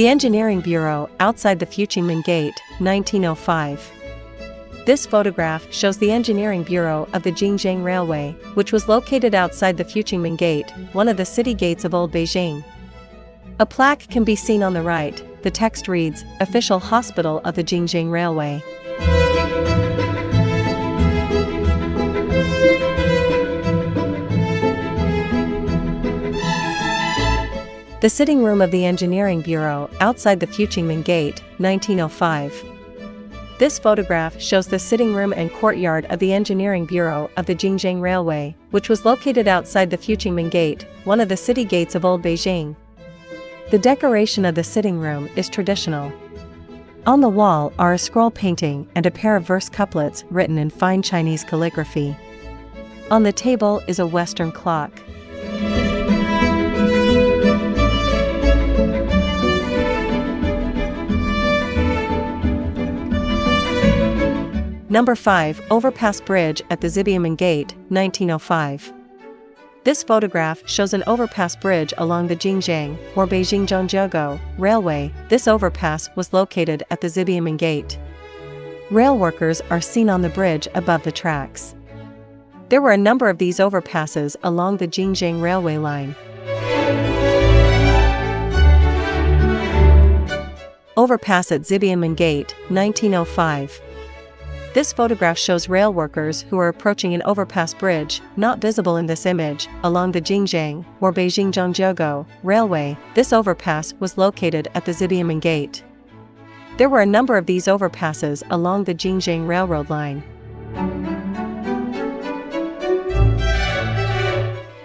The Engineering Bureau outside the Fuqingmen Gate, 1905. This photograph shows the Engineering Bureau of the Beijing Railway, which was located outside the Fuqingmen Gate, one of the city gates of Old Beijing. A plaque can be seen on the right. The text reads, Official Hospital of the Beijing Railway. The sitting room of the Engineering Bureau outside the Fuqingmen Gate, 1905. This photograph shows the sitting room and courtyard of the Engineering Bureau of the Beijing Railway, which was located outside the Fuqingmen Gate, one of the city gates of Old Beijing. The decoration of the sitting room is traditional. On the wall are a scroll painting and a pair of verse couplets written in fine Chinese calligraphy. On the table is a Western clock. Number 5. Overpass Bridge at the Beijing Gate, 1905. This photograph shows an overpass bridge along the Jingjiang or Beijing-Zhangjiakou Railway. This overpass was located at the Beijing Gate. Rail workers are seen on the bridge above the tracks. There were a number of these overpasses along the Jingjiang railway line. Overpass at Beijing Gate, 1905. This photograph shows rail workers who are approaching an overpass bridge, not visible in this image, along the Jingjiang or Beijing-Zhangjiakou Railway. This overpass was located at the Beijing Gate. There were a number of these overpasses along the Jingjiang railroad line.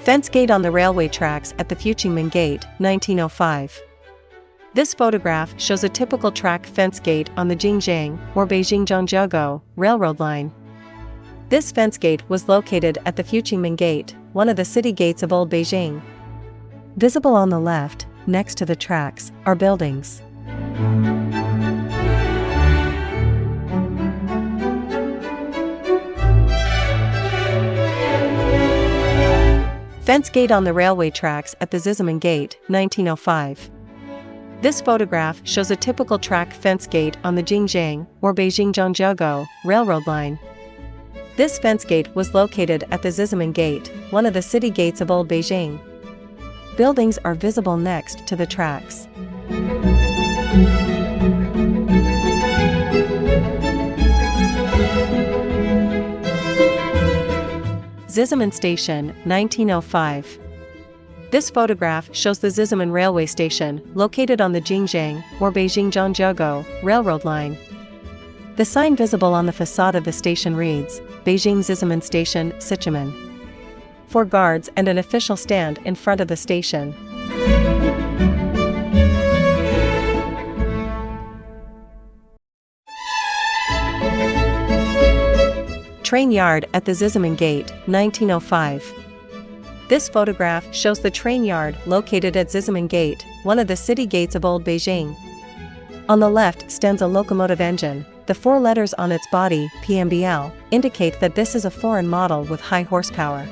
Fence gate on the railway tracks at the Fuqingmen Gate, 1905. This photograph shows a typical track fence gate on the Jingjiang or Beijing-Zhangjiakou railroad line. This fence gate was located at the Fuqingmen Gate, one of the city gates of Old Beijing. Visible on the left, next to the tracks, are buildings. Fence gate on the railway tracks at the Beijing Gate, 1905. This photograph shows a typical track fence gate on the Jingjiang or Beijing-Zhangjiakou railroad line. This fence gate was located at the Beijing Gate, one of the city gates of Old Beijing. Buildings are visible next to the tracks. Beijing Station, 1905. This photograph shows the Beijing railway station, located on the Jingjiang or Beijing-Zhangjiakou railroad line. The sign visible on the facade of the station reads, Beijing-Beijing Station, Sichuan. 4 guards and an official stand in front of the station. Train yard at the Beijing Gate, 1905. This photograph shows the train yard located at Beijing Gate, one of the city gates of Old Beijing. On the left stands a locomotive engine. The 4 letters on its body, PMBL, indicate that this is a foreign model with high horsepower.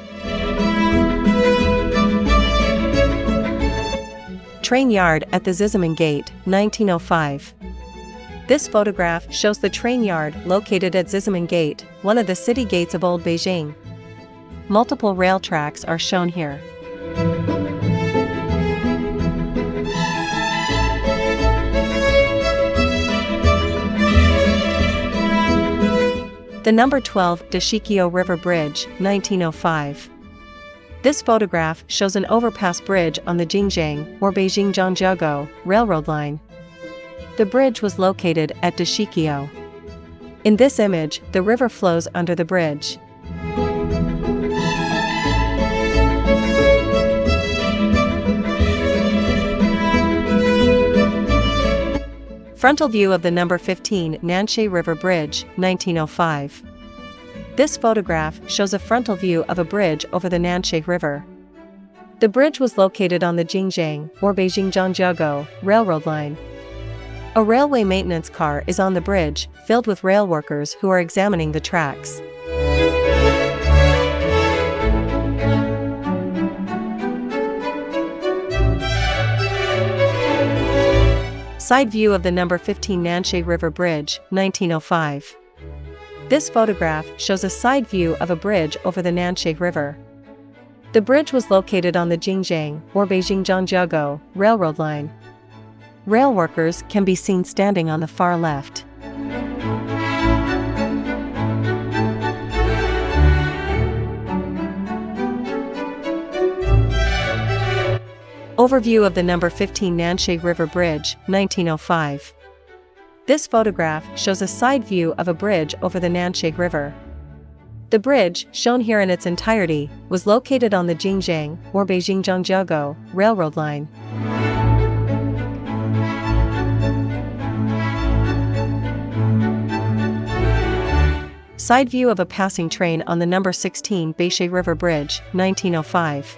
Train yard at the Beijing Gate, 1905. This photograph shows the train yard located at Beijing Gate, one of the city gates of Old Beijing. Multiple rail tracks are shown here. The number 12 Dashikyo River Bridge, 1905. This photograph shows an overpass bridge on the Jingjiang or Beijing-Zhangjiakou railroad line. The bridge was located at Dashikyo. In this image, the river flows under the bridge. Frontal view of the number 15 Nanshe River Bridge, 1905. This photograph shows a frontal view of a bridge over the Nanshe River. The bridge was located on the Jingjiang or Beijing-Zhangjiakou railroad line. A railway maintenance car is on the bridge, filled with rail workers who are examining the tracks. Side view of the number 15 Nanshe River Bridge, 1905. This photograph shows a side view of a bridge over the Nanshe River. The bridge was located on the Jingjiang or Beijing-Zhangjiakou Railroad line. Rail workers can be seen standing on the far left. Overview of the number 15 Nanshe River Bridge, 1905. This photograph shows a side view of a bridge over the Nanshe River. The bridge, shown here in its entirety, was located on the Jingjiang or Beijing-Zhangjiakou Railroad line. Side view of a passing train on the number 16 Beishe River Bridge, 1905.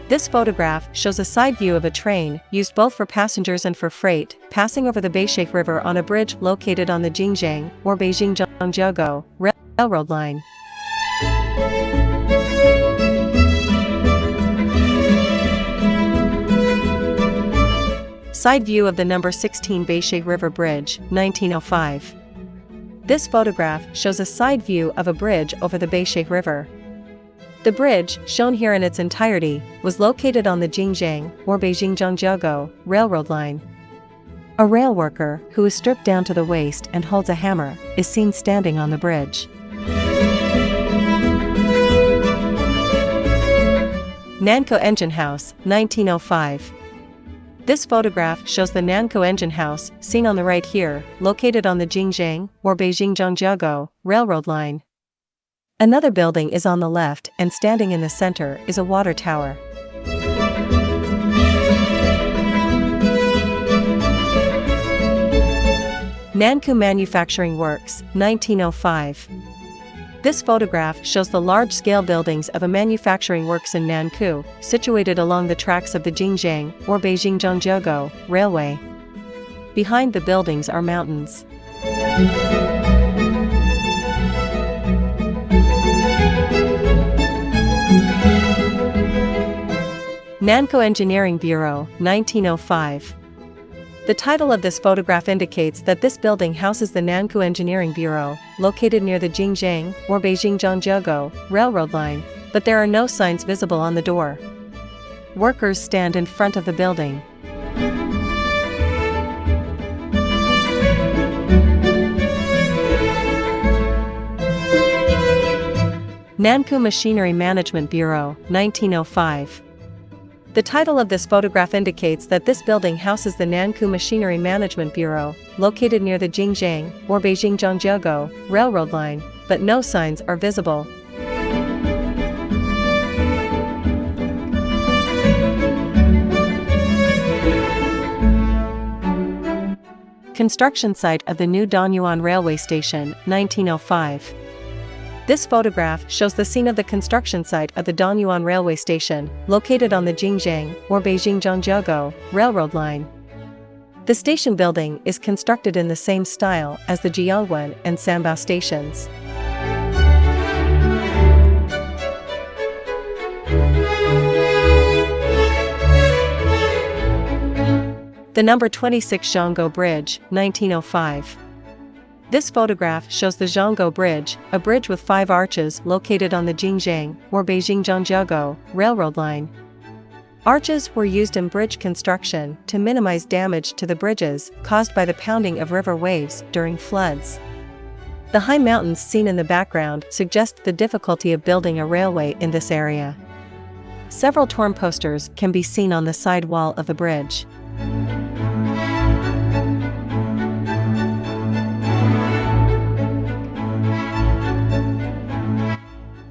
This photograph shows a side view of a train, used both for passengers and for freight, passing over the Beishek River on a bridge located on the Jingjiang or Beijing-Zhangjiakou Railroad line. Side view of the number 16 Beishek River Bridge, 1905. This photograph shows a side view of a bridge over the Beishek River. The bridge, shown here in its entirety, was located on the Jingjiang or Beijing-Zhangjiakou Railroad line. A rail worker, who is stripped down to the waist and holds a hammer, is seen standing on the bridge. Nankou Engine House, 1905. This photograph shows the Nankou Engine House, seen on the right here, located on the Jingjiang or Beijing-Zhangjiakou Railroad line. Another building is on the left, and standing in the center is a water tower. Nankou Manufacturing Works, 1905. This photograph shows the large-scale buildings of a manufacturing works in Nankou, situated along the tracks of the Jingjiang or Beijing-Zhangjiakou Railway. Behind the buildings are mountains. Nankou Engineering Bureau, 1905. The title of this photograph indicates that this building houses the Nankou Engineering Bureau, located near the Jingjiang or Beijing-Zhangjiakou Railroad line, but there are no signs visible on the door. Workers stand in front of the building. Nankou Machinery Management Bureau, 1905. The title of this photograph indicates that this building houses the Nankou Machinery Management Bureau, located near the Jingjiang or Beijing-Zhangjiakou Railroad line, but no signs are visible. Construction site of the new Danyuan Railway Station, 1905. This photograph shows the scene of the construction site of the Danyuan Railway Station, located on the Jingjiang or Beijing-Zhangjiakou Railroad line. The station building is constructed in the same style as the Jiangwan and Sambao stations. The number 26 Zhangjiakou Bridge, 1905. This photograph shows the Zhangjiakou Bridge, a bridge with 5 arches located on the Jingjiang or Beijing-Zhangjiakou Railroad line. Arches were used in bridge construction to minimize damage to the bridges caused by the pounding of river waves during floods. The high mountains seen in the background suggest the difficulty of building a railway in this area. Several torn posters can be seen on the side wall of the bridge.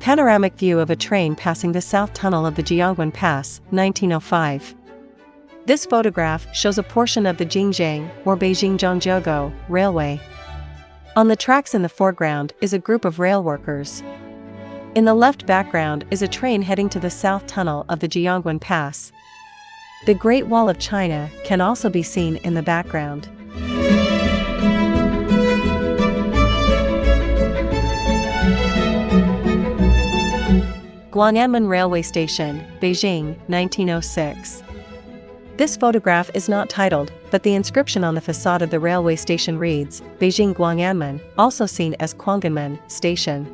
Panoramic view of a train passing the South Tunnel of the Jiangwan Pass, 1905. This photograph shows a portion of the Jingjiang or Beijing-Zhangjiakou Railway. On the tracks in the foreground is a group of rail workers. In the left background is a train heading to the South Tunnel of the Jiangwan Pass. The Great Wall of China can also be seen in the background. Guananmen Railway Station, Beijing, 1906. This photograph is not titled, but the inscription on the facade of the railway station reads, Beijing-Guang'anmen, also seen as Guang'anmen Station.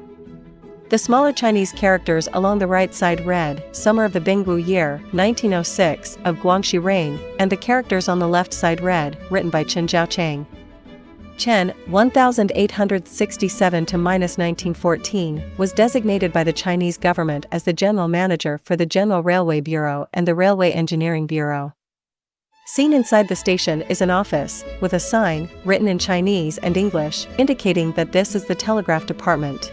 The smaller Chinese characters along the right side read, Summer of the Binggu year, 1906, of Guangxi reign, and the characters on the left side read, written by Chen Zhaocheng. Chen, 1867–1914, was designated by the Chinese government as the general manager for the General Railway Bureau and the Railway Engineering Bureau. Seen inside the station is an office, with a sign, written in Chinese and English, indicating that this is the telegraph department.